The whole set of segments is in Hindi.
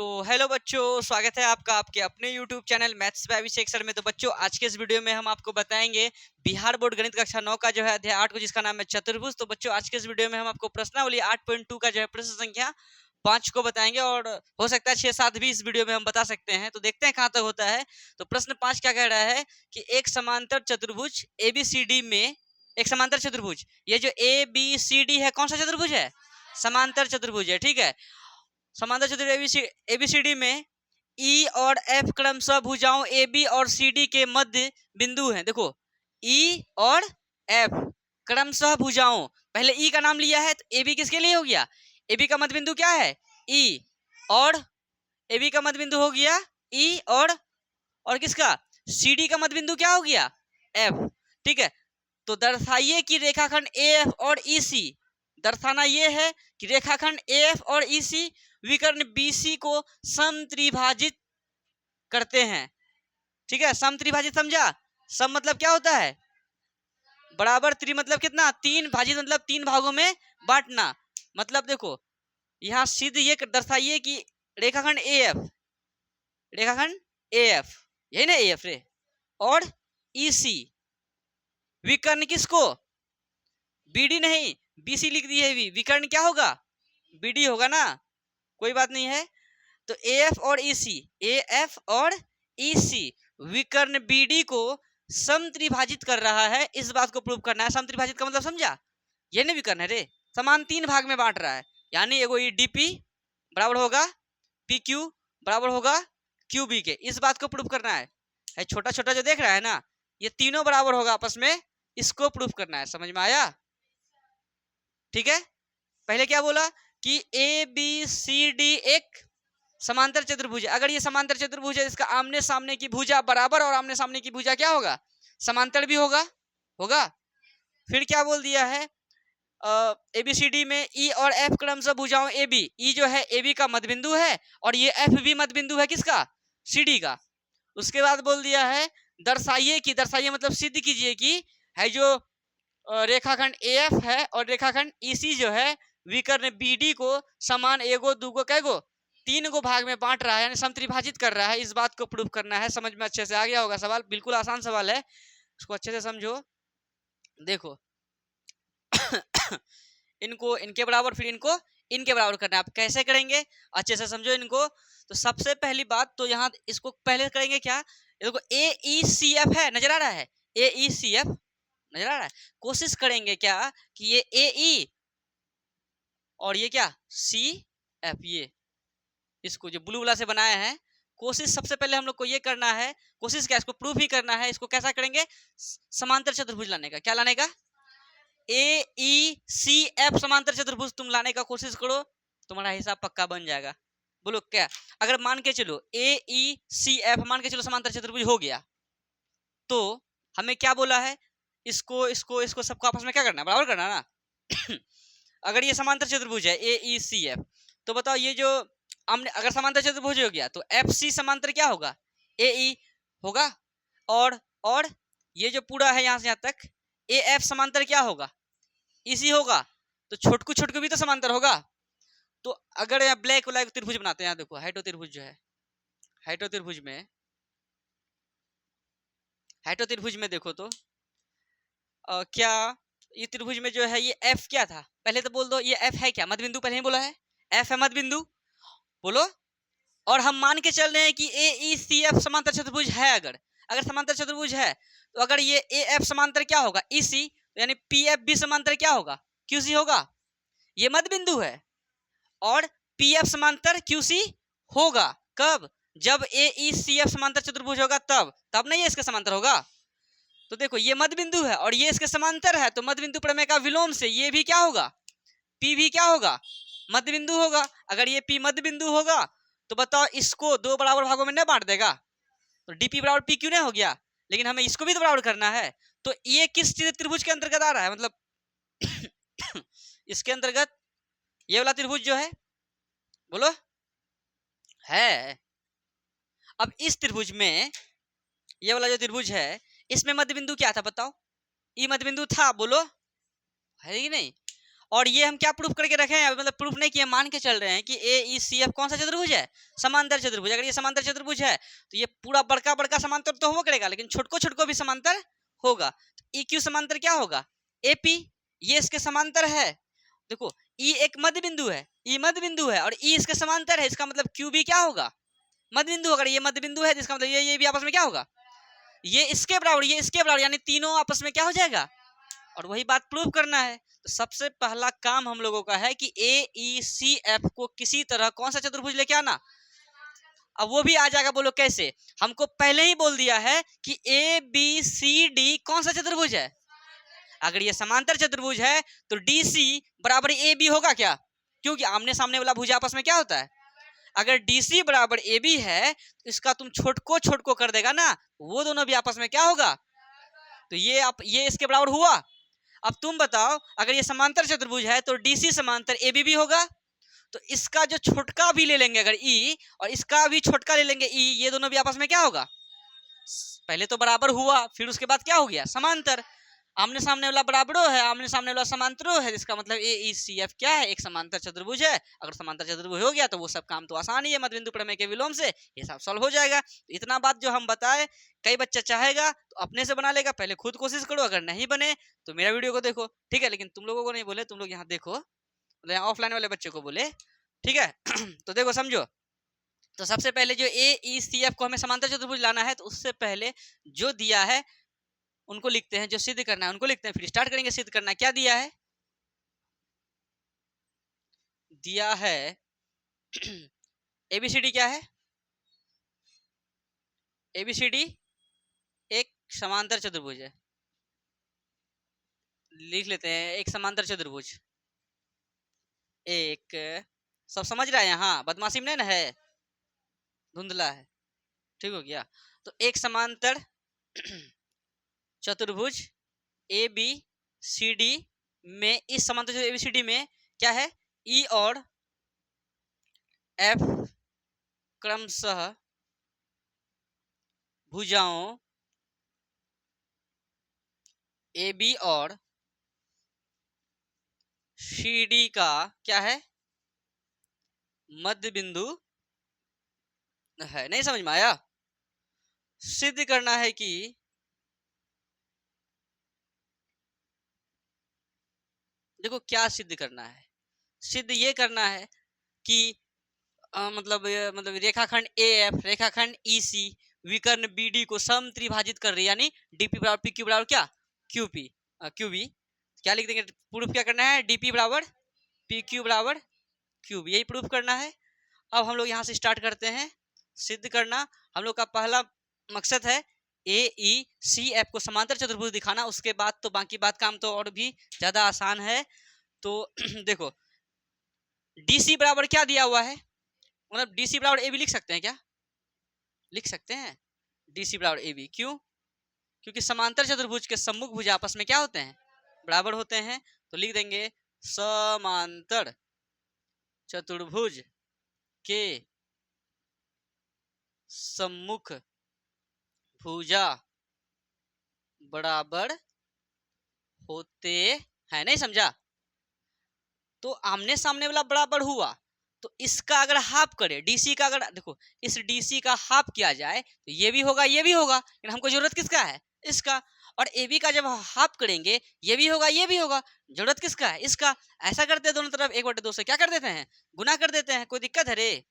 तो हेलो बच्चों, स्वागत है आपका आपके अपने YouTube channel maths by Abhishek sir में। तो बच्चों, आज के इस वीडियो में हम आपको बताएंगे बिहार बोर्ड गणित कक्षा 9 का जो है अध्याय 8 को, जिसका नाम है चतुर्भुज। तो बच्चों, आज के इस वीडियो में हम आपको प्रश्नावली 8.2 का जो है प्रश्न संख्या 5 को बताएंगे, और हो सकता है 6-7 भी इस वीडियो में हम बता सकते हैं। तो देखते हैं कहाँ तक होता है। तो प्रश्न 5 क्या कह रहा है कि एक समांतर चतुर्भुज ABCD में, एक समांतर चतुर्भुज, ये जो ABCD है कौन सा चतुर्भुज है? समांतर चतुर्भुज है, ठीक है। समांतर चतुर्भुज ABCD में E और F क्रमशः भुजाओं AB और CD के मध्य बिंदु हैं। देखो, E और F क्रमशः भुजाओं, पहले E का नाम लिया है तो AB किसके लिए हो गया? AB का मध्य बिंदु क्या है? E, और AB का मध्य बिंदु हो गया E, और किसका? CD का मध्य बिंदु क्या हो गया? F, ठीक है। तो दर्शाइए कि रेखाखंड AF और EC, दर्शाना ये है कि रेखाखंड AF और EC विकर्ण BC को समत्रिभाजित करते हैं, ठीक है। समत्रिभाजित समझा? सम मतलब क्या होता है? बराबर, त्रि मतलब कितना? 3, भाजित मतलब 3 भागों में बांटना। मतलब देखो, यहाँ सिद्ध ये दर्शाइए कि रेखाखंड AF, रेखाखंड AF, यही ना AF रे, और EC विकर्ण किसको? BD नहीं, BC लिख दी है। विकर्ण क्या होगा? BD होगा ना, कोई बात नहीं है। तो AF और EC विकर्ण BD को समत्रिभाजित कर रहा है, इस बात को प्रूव करना है। समत्रिभाजित का मतलब समझा? ये नहीं विकर्ण है रे, समान 3 भाग में बांट रहा है। यानी एगो DP बराबर होगा PQ बराबर होगा QB के, इस बात को प्रूव करना है। छोटा छोटा जो देख रहा है ना, ये तीनों बराबर होगा आपस में, इसको प्रूफ करना है। समझ में आया? ठीक है। पहले क्या बोला कि ABCD एक समांतर चतुर्भुज है। अगर ये समांतर चतुर्भुज है, इसका आमने सामने की भुजा बराबर और आमने सामने की भुजा क्या होगा? समांतर भी होगा। फिर क्या बोल दिया है? ABCD में E और F क्रमशः भुजाओं AB, E जो है AB का मध्यबिंदु है, और ये F भी मध्यबिंदु है किसका? CD का। उसके बाद बोल दिया है दर्शाइए कि, दर्शाइए मतलब सिद्ध कीजिए कि है जो रेखाखंड AF है और रेखाखंड EC जो है विकर्ण BD को समान एगो दूगो कैगो 3 गो भाग में बांट रहा है, यानी समत्रिभाजित कर रहा है। इस बात को प्रूव करना है। समझ में अच्छे से आ गया होगा सवाल? बिल्कुल आसान सवाल है, इसको अच्छे से समझो। देखो इनको इनके बराबर, फिर इनको इनके बराबर करना है। आप कैसे करेंगे अच्छे से समझो इनको। तो सबसे पहली बात तो यहाँ इसको पहले करेंगे क्या? देखो AECF है, नजर आ रहा है? AECF नजर आ रहा है? कोशिश करेंगे क्या कि ये AE और ये क्या CF, ये इसको जो ब्लू वाला से बनाया है, कोशिश सबसे पहले हम लोग को ये करना है। कोशिश क्या? इसको प्रूफ ही करना है। इसको कैसा करेंगे? समांतर चतुर्भुज लाने का। क्या लाने का? AECF समांतर चतुर्भुज तुम लाने का कोशिश करो, तुम्हारा हिसाब पक्का बन जाएगा। बोलो क्या? अगर मान के चलो AECF मान के चलो समांतर चतुर्भुज हो गया, तो हमें क्या बोला है? इसको सबको आपस में क्या करना है? बराबर करना ना। अगर ये समांतर चतुर्भुज है AECF, तो बताओ ये जो हमने अगर समांतर चतुर्भुज हो गया तो FC समांतर क्या होगा? AE होगा, और ये जो पूरा है यहाँ से यहाँ तक AF समांतर क्या होगा? EC होगा। तो छोटकू छोटकू भी तो समांतर होगा। तो अगर यहाँ ब्लैक वाला त्रिभुज बनाते हैं, यहाँ देखो हाइटो त्रिभुज जो है, हाइटो त्रिभुज में देखो तो क्या ये त्रिभुज में जो है ये F क्या था? पहले तो बोल दो, ये F है क्या? मध्य बिंदु पहले ही बोला है, F है मध्य बिंदु, बोलो। और हम मान के चल रहे हैं कि AECF समांतर चतुर्भुज है। अगर समांतर चतुर्भुज है, तो अगर ये AF समांतर क्या होगा? EC, यानी PF भी समांतर क्या होगा? QC होगा। ये मध्य बिंदु है, और PF समांतर QC होगा। कब? जब AECF समांतर चतुर्भुज होगा, तब नहीं इसके समांतर होगा। तो देखो ये मध्य बिंदु है और ये इसके समांतर है, तो मध्य बिंदु प्रमेय का विलोम से ये भी क्या होगा? P भी क्या होगा? मध्य बिंदु होगा। अगर ये P मध्य बिंदु होगा, तो बताओ इसको 2 बराबर भागों में न बांट देगा, तो DP बराबर PQ नहीं हो गया? लेकिन हमें इसको भी तो बराबर करना है। तो ये किस त्रिभुज के अंतर्गत आ रहा है? मतलब इसके अंतर्गत ये वाला त्रिभुज जो है, बोलो है। अब इस त्रिभुज में ये वाला जो त्रिभुज है, इसमें मध्य बिंदु क्या था बताओ? E मध्य बिंदु था, बोलो है कि नहीं? और ये हम क्या प्रूफ करके रखे हैं, मतलब प्रूफ नहीं किए, मान के चल रहे हैं कि AECF कौन सा चतुर्भुज है, समांतर चतुर्भुज। अगर ये समांतर चतुर्भुज है तो ये पूरा बड़का बड़का समांतर तो हो करेगा, लेकिन छोटको छोटको भी समांतर होगा। EQ समांतर क्या होगा, AP, ये इसके समांतर है। देखो E एक मध्य बिंदु है, E मध्य बिंदु है और E इसके समांतर है, इसका मतलब QB क्या होगा, मध्य बिंदु। अगर ये मध्य बिंदु है जिसका मतलब ये भी आपस में क्या होगा, ये इसके बराबर, ये इसके बराबर, यानी तीनों आपस में क्या हो जाएगा, और वही बात प्रूव करना है। तो सबसे पहला काम हम लोगों का है कि AECF को किसी तरह कौन सा चतुर्भुज लेके आना। अब वो भी आ जाएगा, बोलो कैसे, हमको पहले ही बोल दिया है कि ABCD कौन सा चतुर्भुज है। अगर ये समांतर चतुर्भुज है तो DC बराबर AB होगा क्या, क्योंकि आमने सामने वाला भुजा आपस में क्या होता है। अगर DC बराबर AB है तो इसका तुम छोटको कर देगा ना, वो दोनों भी आपस में क्या होगा, तो ये इसके बराबर हुआ। अब तुम बताओ, अगर ये समांतर चतुर्भुज है तो DC समांतर AB भी होगा, तो इसका जो छोटका भी ले लेंगे अगर E, और इसका भी छोटका ले लेंगे E, ये दोनों भी आपस में क्या होगा, पहले तो बराबर हुआ, फिर उसके बाद क्या हो गया, समांतर। आमने सामने वाला बराबरो है, आमने सामने वाला समांतरो है, जिसका मतलब AECF क्या है, एक समांतर चतुर्भुज है। अगर समांतर चतुर्भुज हो गया तो वो सब काम तो आसान ही है, मध्य बिंदु प्रमेय के विलोम से ये सब सॉल्व हो जाएगा। तो इतना बात जो हम बताए, कई बच्चा चाहेगा तो अपने से बना लेगा, पहले खुद कोशिश करो, अगर नहीं बने तो मेरा वीडियो को देखो, ठीक है। लेकिन तुम लोगों को नहीं बोले, तुम लोग यहाँ देखो, मतलब ऑफलाइन वाले बच्चे को बोले, ठीक है। तो देखो समझो, तो सबसे पहले जो AECF को हमें समांतर चतुर्भुज लाना है, तो उससे पहले जो दिया है उनको लिखते हैं, जो सिद्ध करना है उनको लिखते हैं, फिर स्टार्ट करेंगे सिद्ध करना। क्या दिया है, दिया है ABCD क्या है, ABCD एक समांतर चतुर्भुज है, लिख लेते हैं एक समांतर चतुर्भुज। एक, सब समझ रहा है यहाँ, बदमाशी में नहीं ना है, धुंधला है, ठीक हो गया। तो एक समांतर चतुर्भुज ABCD में, इस समांतर चतुर्भुज ABCD में क्या है, E और F क्रमशः भुजाओं AB और CD का क्या है, मध्य बिंदु है। नहीं समझ में आया, सिद्ध करना है कि देखो क्या सिद्ध करना है, सिद्ध ये करना है कि मतलब रेखाखंड AF रेखाखंड EC विकर्ण BD को समत्रिभाजित कर रही है, यानी DP बराबर PQ बराबर क्या, QB। क्या लिख देंगे, प्रूफ क्या करना है, DP बराबर PQ बराबर QB, यही प्रूफ करना है। अब हम लोग यहाँ से स्टार्ट करते हैं सिद्ध करना। हम लोग का पहला मकसद है AECF को समांतर चतुर्भुज दिखाना, उसके बाद तो बाकी बात काम तो और भी ज्यादा आसान है। तो देखो DC बराबर क्या दिया हुआ है, मतलब DC बराबर AB लिख सकते हैं क्या, लिख सकते हैं DC बराबर AB, क्यों, क्योंकि समांतर चतुर्भुज के सम्मुख भुजा आपस में क्या होते हैं, बराबर होते हैं। तो लिख देंगे समांतर चतुर्भुज के सम्मुख भुजा बराबर होते हैं। नहीं समझा, तो आमने सामने वाला बराबर हुआ, तो इसका अगर हाफ करे, DC का अगर देखो इस DC का हाफ किया जाए तो ये भी होगा ये भी होगा, लेकिन हमको जरूरत किसका है, इसका। और AB का जब हाफ करेंगे ये भी होगा ये भी होगा, जरूरत किसका है, इसका। ऐसा करते हैं दोनों तरफ 1/2 से क्या कर देते हैं, गुना कर देते हैं, कोई दिक्कत है रे,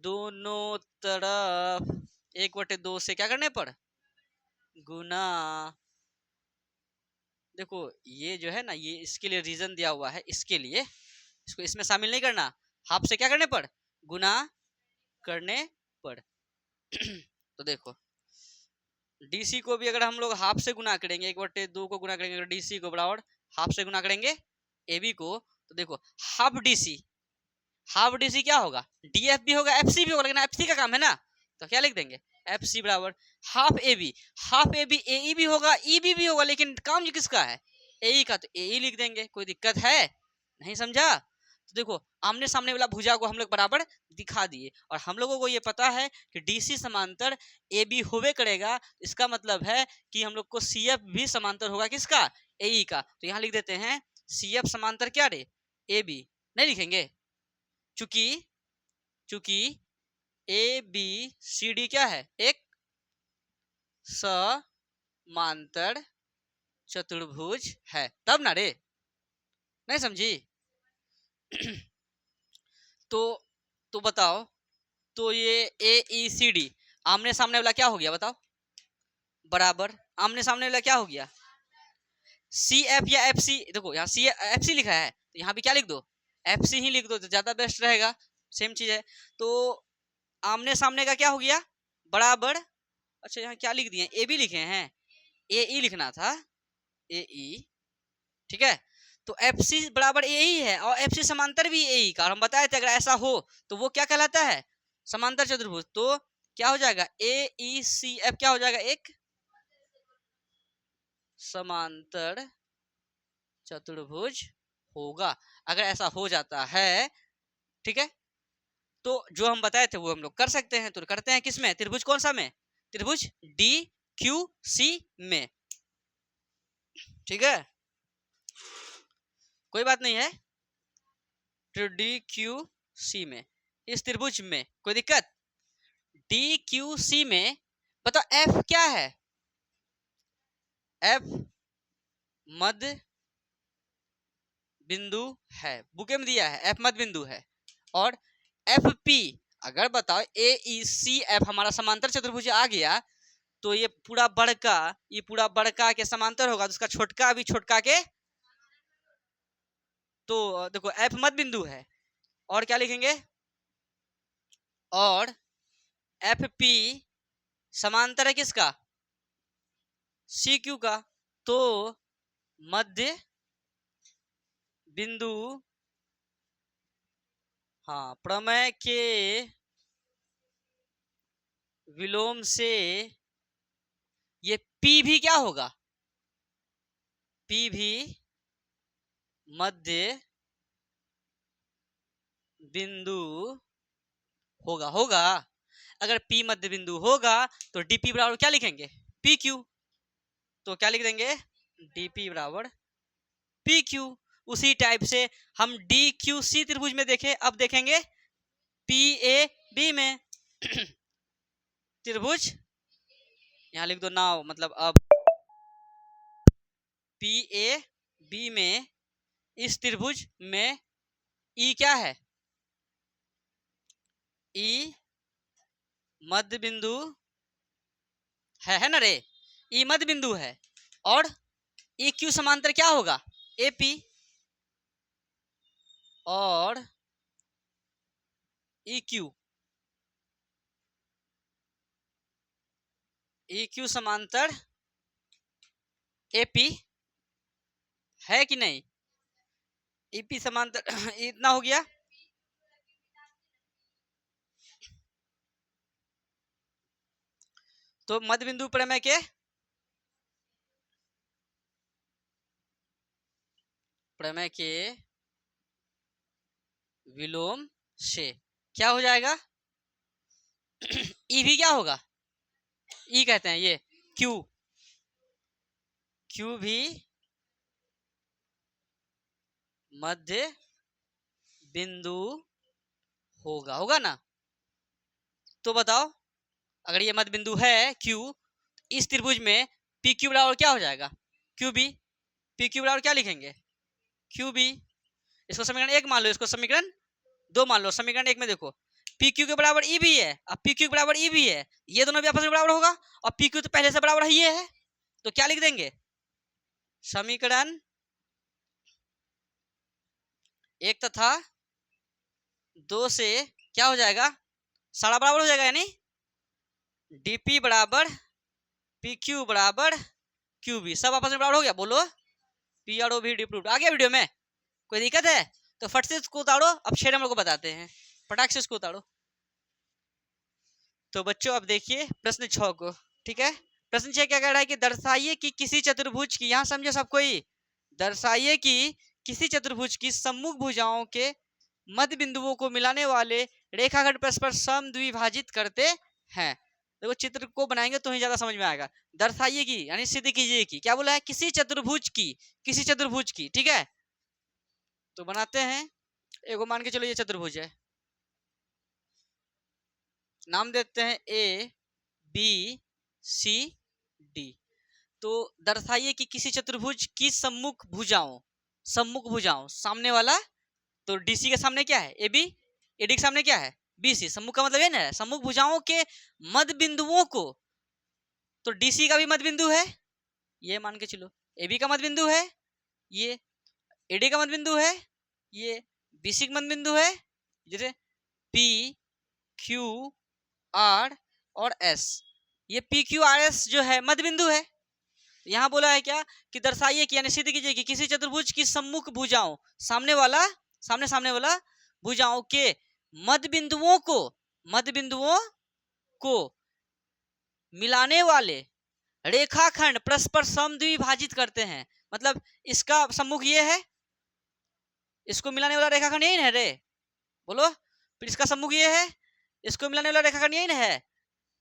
दोनों तरफ 1/2 से क्या करने पर गुना। देखो ये जो है ना, ये इसके लिए रीजन दिया हुआ है, इसके लिए इसको इसमें शामिल नहीं करना, हाफ से क्या करने पर गुना करने पर। तो देखो DC को भी अगर हम लोग हाफ से गुना करेंगे, 1/2 को गुना करेंगे, DC को बराबर हाफ से गुना करेंगे AB को, तो देखो हाफ DC क्या होगा, DF भी होगा FC भी होगा, लेकिन FC का काम है ना, तो क्या लिख देंगे FC बराबर हाफ AB AE भी होगा EB भी होगा, लेकिन काम जो किसका है, AE का, तो AE लिख देंगे, कोई दिक्कत है, नहीं समझा। तो देखो आमने सामने वाला भुजा को हम लोग बराबर दिखा दिए, और हम लोगों को ये पता है कि DC समांतर AB होवे करेगा, इसका मतलब है कि हम लोग को CF भी समांतर होगा किसका, AE का। तो यहाँ लिख देते हैं सी एफ समांतर क्या रे, ए बी। नहीं लिखेंगे, चूंकि चूंकि ए बी सी डी क्या है, एक समांतर चतुर्भुज है, तब ना रे, नहीं समझी? तो बताओ, तो ये ए ई सी डी आमने सामने वाला क्या हो गया बताओ, बराबर आमने सामने वाला क्या हो गया, सी एफ या एफ सी। देखो यहाँ सी एफ सी लिखा है, तो यहाँ भी क्या लिख दो, एफ सी ही लिख दो, तो ज्यादा बेस्ट रहेगा, सेम चीज है। तो आमने सामने का क्या हो गया, बराबर। अच्छा यहाँ क्या लिख दिए, ए बी लिखे हैं, ए ई लिखना था, ए ई, ठीक है। तो एफ सी बराबर ए ही है, और एफ सी समांतर भी ए ही का, और हम बताए थे अगर ऐसा हो तो वो क्या कहलाता है, समांतर चतुर्भुज। तो क्या हो जाएगा, ए ई सी एफ क्या हो जाएगा, एक समांतर चतुर्भुज होगा, अगर ऐसा हो जाता है, ठीक है। तो जो हम बताए थे वो हम लोग कर सकते हैं, तो करते हैं किसमें, त्रिभुज कौन सा में, त्रिभुज डी क्यू सी में, ठीक है, कोई बात नहीं है। तो डी क्यू सी में, इस त्रिभुज में कोई दिक्कत, डी क्यू सी में बताओ एफ क्या है, एफ मध्य बिंदु है, बुके में दिया है, एफ मध्य बिंदु है। और एफ पी, अगर बताओ ए ई सी एफ हमारा समांतर चतुर्भुज आ गया, तो ये पूरा बड़का के समांतर होगा, तो उसका छोटका भी छोटका के, तो देखो एफ मध्य बिंदु है, और क्या लिखेंगे, और एफ पी समांतर है किसका, सी क्यू का। तो मध्य बिंदु, हाँ, प्रमेय के विलोम से ये पी भी क्या होगा, पी भी मध्य बिंदु होगा। अगर P मध्य बिंदु होगा तो DP बराबर क्या लिखेंगे, PQ। तो क्या लिख देंगे, DP बराबर PQ। उसी टाइप से हम DQC त्रिभुज में देखें, अब देखेंगे PAB में त्रिभुज, यहाँ लिख दो नाउ, मतलब अब PAB में, इस त्रिभुज में E क्या है, E मध्य बिंदु है ना रे, ई मध्य बिंदु है, और ई क्यू समांतर क्या होगा, एपी, और ई क्यू समांतर एपी है कि नहीं, ईपी समांतर इतना हो गया। तो मध्य बिंदु प्रमेय के विलोम से क्या हो जाएगा, ई भी क्या होगा, ई कहते हैं ये क्यू भी मध्य बिंदु होगा ना। तो बताओ अगर ये मध्य बिंदु है क्यू, इस त्रिभुज में पी क्यू बराबर क्या हो जाएगा, क्यू बी। पी क्यू बराबर क्या लिखेंगे, क्यू बी। इसको समीकरण 1 मान लो, इसको समीकरण 2 मान लो। समीकरण 1 में देखो पी क्यू के बराबर ई भी है, अब पी क्यू के बराबर ई भी है, ये दोनों भी आपस में बराबर होगा, और पी क्यू तो पहले से बराबर ही है, तो क्या लिख देंगे, समीकरण 1 तथा 2 से क्या हो जाएगा, सारा बराबर हो जाएगा, यानी डीपी बराबर पी क्यू बराबर क्यू बी, सब आपस में बराबर हो गया। बोलो पी आर ओ भी डी प्रूव्ड। आ गया वीडियो में, कोई दिक्कत है? तो फट से इसको उतारो, अब 6 नंबर को बताते हैं, फटाक से इसको उतारो। तो बच्चों अब देखिए प्रश्न 6 को, ठीक है। प्रश्न 6 क्या कह रहा है कि दर्शाइए कि किसी चतुर्भुज की, यहाँ समझे सब कोई, दर्शाइए कि किसी चतुर्भुज की सम्मुख भुजाओं के मध्य बिंदुओं को मिलाने वाले रेखाखंड परस्पर समद्विभाजित करते हैं। देखो चित्र को बनाएंगे तो ही ज्यादा समझ में आएगा। दर्शाइए की यानी सिद्ध कीजिए की, क्या बोला है, किसी चतुर्भुज की, ठीक है। तो बनाते हैं। एगो मान के चलो ये चतुर्भुज है, नाम देते हैं ए बी सी डी। तो दर्शाइए कि किसी चतुर्भुज की सम्मुख भुजाओं सामने वाला, तो डीसी के सामने क्या है, ए बी, एडी के सामने क्या है, बी सी। सम्मुख का मतलब ये ना, सम्मुख भुजाओं के मध्य बिंदुओं को, तो डीसी का भी मध्य बिंदु है, ये मान के चलो। ए बी का मध्य बिंदु है ये, एडी का मध्य बिंदु है ये, बीसी का मध्य बिंदु है, जैसे पी क्यू आर और एस। ये पी क्यू आर एस जो है मध्य बिंदु है। यहाँ बोला है क्या कि दर्शाइए कि यानी सिद्ध कीजिए कि किसी चतुर्भुज की सम्मुख भुजाओं, सामने वाला भुजाओं के मध्य बिंदुओं को मिलाने वाले रेखाखंड परस्पर समद्विभाजित करते हैं। मतलब इसका सम्मुख ये है, इसको मिलाने वाला रेखाखंड यही ना है रे, बोलो। फिर इसका सम्मुख ये है, इसको मिलाने वाला रेखाखंड यही ना है।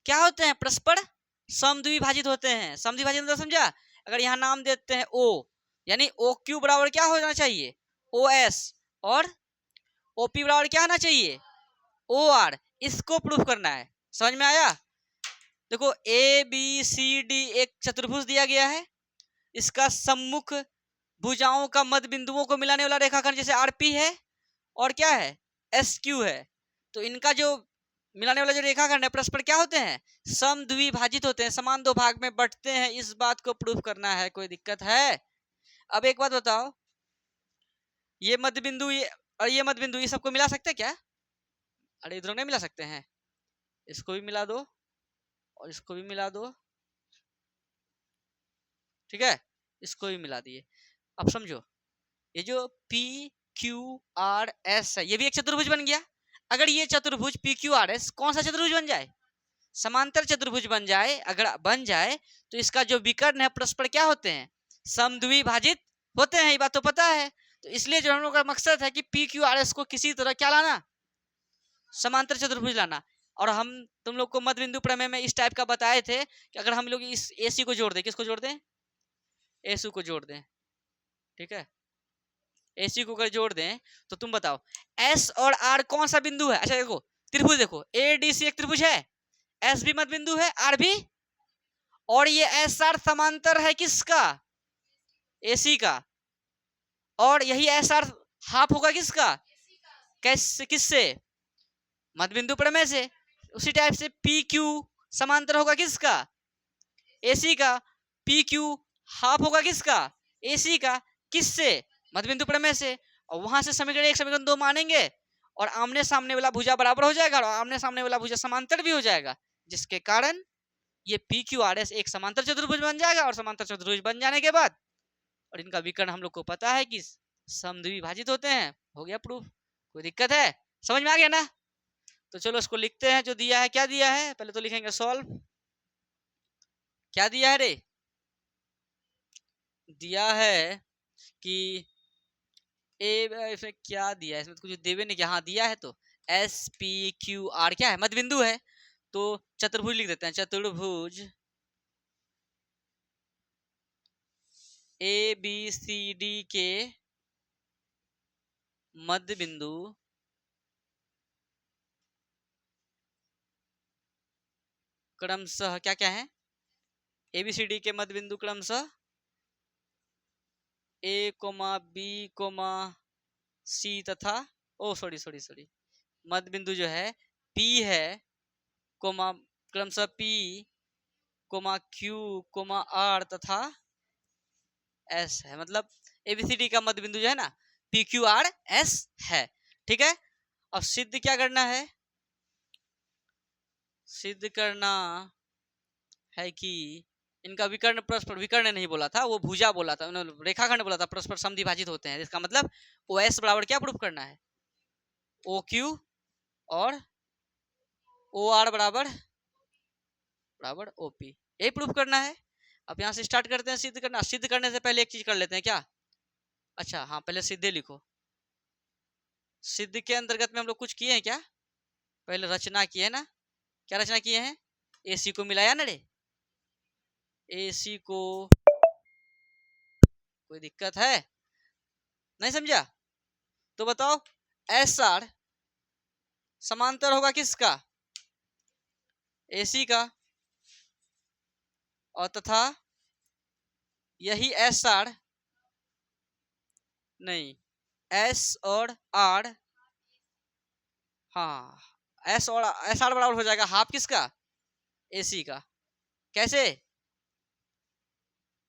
क्या होते हैं, परस्पर समद्विभाजित होते हैं। समद्विभाजित मतलब समझा? अगर यहाँ नाम देते हैं ओ, यानी ओ क्यू बराबर क्या होना चाहिए, ओ एस, और ओ पी बराबर क्या होना चाहिए, ओ आर। इसको प्रूफ करना है। समझ में आया? देखो ए बी सी डी एक चतुर्भुज दिया गया है, इसका सम्मुख भुजाओं का मध्य बिंदुओं को मिलाने वाला रेखाखंड जैसे आरपी है और क्या है, एस क्यू है। तो इनका जो मिलाने वाला जो रेखाखंड है परस्पर क्या होते हैं, समद्विभाजित होते हैं, समान दो भाग में बंटते हैं। इस बात को प्रूफ करना है। कोई दिक्कत है? अब एक बात बताओ, ये मध्य बिंदु ये और ये मध्य बिंदु, ये सबको मिला सकते हैं क्या? अरे इधर नहीं मिला सकते हैं, इसको भी मिला दो और इसको भी मिला दो, ठीक है, इसको भी मिला दिए। अब समझो, ये जो पी क्यू आर एस है, ये भी एक चतुर्भुज बन गया। अगर ये चतुर्भुज पी क्यू आर एस कौन सा चतुर्भुज बन जाए, समांतर चतुर्भुज बन जाए, अगर बन जाए तो इसका जो विकर्ण है परस्पर क्या होते हैं, समद्विभाजित होते हैं। ये बात तो पता है। तो इसलिए जो हम लोग का मकसद है कि पी क्यू आर एस को किसी तरह क्या लाना, समांतर चतुर्भुज लाना। और हम तुम लोग को मध्य बिंदु प्रमेय में इस टाइप का बताए थे कि अगर हम लोग इस एसी को जोड़ दें, किसको जोड़ दें, एसू को जोड़ दें, ठीक है, एसी को अगर जोड़ दें तो तुम बताओ एस और आर कौन सा बिंदु है। अच्छा देखो त्रिभुज, देखो ए डी सी एक त्रिभुज है, एस भी मध्य बिंदु है, आर भी, और ये एस आर समांतर है किसका, एसी का, और यही एस आर हाफ होगा किसका, कैसे, किससे, मध्य बिंदु प्रमेय से। उसी टाइप से पी क्यू समांतर होगा किसका, एसी का, पी क्यू हाफ होगा किसका, एसी का, किससे, मध्य बिंदु प्रमेय से। और वहां से समीकरण 1 समीकरण 2 मानेंगे और आमने सामने वाला भुजा बराबर हो जाएगा और आमने सामने वाला भुजा समांतर भी हो जाएगा, जिसके कारण ये पी क्यू आर एस एक समांतर चतुर्भुज बन जाएगा। और समांतर चतुर्भुज बन जाने के बाद, और इनका विकर्ण हम लोग को पता है कि समद्विभाजित होते हैं। हो गया प्रूफ। कोई दिक्कत है? समझ में आ गया ना? तो चलो इसको लिखते हैं। जो दिया है, क्या दिया है, पहले तो लिखेंगे सॉल्व। क्या दिया है रे, दिया है कि इसमें क्या दिया है, इसमें तो कुछ देवे नहीं क्या, हाँ दिया है। तो एस पी क्यू आर क्या है, मध्य बिंदु है। तो चतुर्भुज लिख देते हैं, चतुर्भुज ए बी सी डी के मध्य बिंदु क्रमशः क्या क्या है, ए बी सी डी के मध्य बिंदु क्रमशः ए कोमा बी कोमा सी तथा सॉरी मध्य बिंदु जो है पी है, कोमा क्रमशः P comma Q comma R तथा एस है। मतलब एबीसीडी का मध्य बिंदु जो है ना पी क्यू आर एस है, ठीक है। अब सिद्ध क्या करना है, सिद्ध करना है कि इनका विकर्ण परस्पर, विकर्ण नहीं बोला था, वो भुजा बोला था, रेखाखंड बोला था, परस्पर समद्विभाजित होते हैं। इसका मतलब ओ एस बराबर क्या प्रूफ करना है, ओ क्यू और ओ आर बराबर बराबर ओ पी, यही प्रूफ करना है। अब यहाँ से स्टार्ट करते हैं सिद्ध करना। सिद्ध करने से पहले एक चीज कर लेते हैं क्या, अच्छा हाँ पहले सिद्धे लिखो। सिद्ध के अंतर्गत में हम लोग कुछ किए हैं क्या, पहले रचना किए है ना। क्या रचना किए हैं, एसी को मिलाया ना रे, एसी को, कोई दिक्कत है, नहीं समझा? तो बताओ एस आर समांतर होगा किसका? AC का। और तथा यही एस आर नहीं, एस और आर, हाँ एस और एस आर बराबर हो जाएगा हाफ किसका? AC का। कैसे?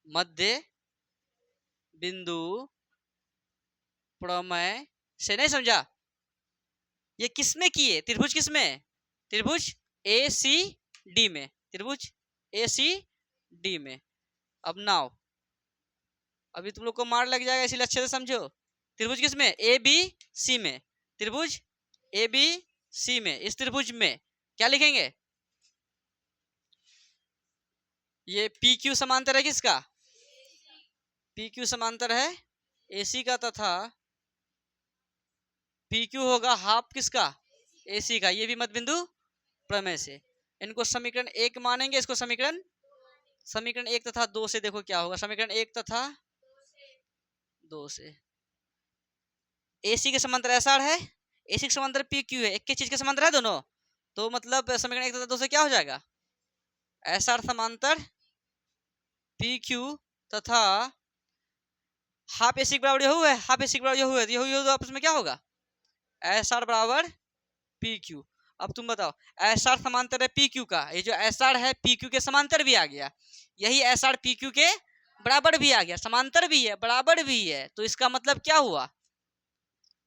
मध्य बिंदु प्रमेय से। नहीं समझा? ये किसमें किए? त्रिभुज किसमें? त्रिभुज ACD में। त्रिभुज ACD में। अब नाउ अभी तुम लोग को मार लग जाएगा, इसलिए अच्छे से समझो। त्रिभुज किसमें? ABC में। त्रिभुज ABC में, इस त्रिभुज में क्या लिखेंगे? ये PQ समांतर है किसका? PQ समांतर है AC का, तथा PQ होगा हाफ किसका? AC का। ये भी मध्य बिंदु प्रमेय से। इनको समीकरण 1 मानेंगे, इसको समीकरण 1 तथा 2 से देखो क्या होगा। समीकरण 1 तथा 2 से AC के समांतर SR है, AC के समांतर PQ है, एक ही चीज के समांतर है दोनों। तो मतलब समीकरण 1 तथा 2 से क्या हो जाएगा? SR समांतर PQ तथा हाफ AC के बराबर यही है, हाफ AC के बराबर यही है, तो आपस में क्या होगा? SR बराबर PQ। अब तुम बताओ SR समांतर है PQ का, ये जो SR है PQ के समांतर भी आ गया, यही SR PQ के बराबर भी आ गया, समांतर भी है बराबर भी है। तो इसका मतलब क्या हुआ?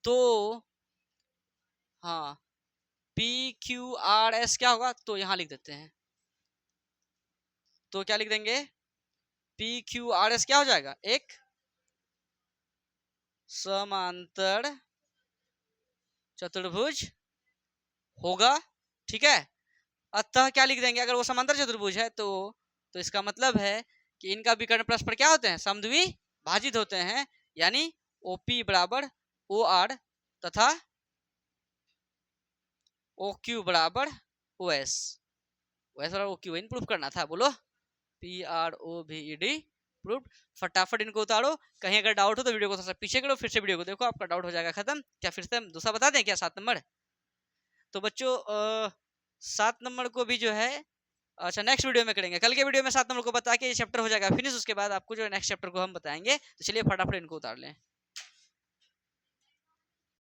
तो हाँ PQRS क्या होगा? तो यहां लिख देते हैं। तो क्या लिख देंगे? PQRS क्या हो जाएगा? एक समांतर चतुर्भुज होगा। ठीक है, अतः क्या लिख देंगे? अगर वो समांतर चतुर्भुज है तो इसका मतलब है कि इनका विकर्ण परस्पर क्या होते हैं? समद्वि भाजित होते हैं। यानी OP बराबर OR तथा OQ बराबर OS। OS बराबर OQ इन प्रूफ करना था। बोलो PROVED प्रूफ। फटाफट इनको उतारो। कहीं अगर डाउट हो तो वीडियो को थोड़ा सा पीछे करो, फिर से वीडियो को देखो, आपका डाउट हो जाएगा खत्म। क्या फिर से हम दूसरा बता दें क्या? 7 नंबर। तो बच्चों 7 नंबर को भी जो है अच्छा नेक्स्ट वीडियो में करेंगे। कल के वीडियो में 7 नंबर को बता के ये चैप्टर हो जाएगा फिनिश। उसके बाद आपको जो नेक्स्ट चैप्टर को हम बताएंगे। तो चलिए फटाफट इनको उतार लें।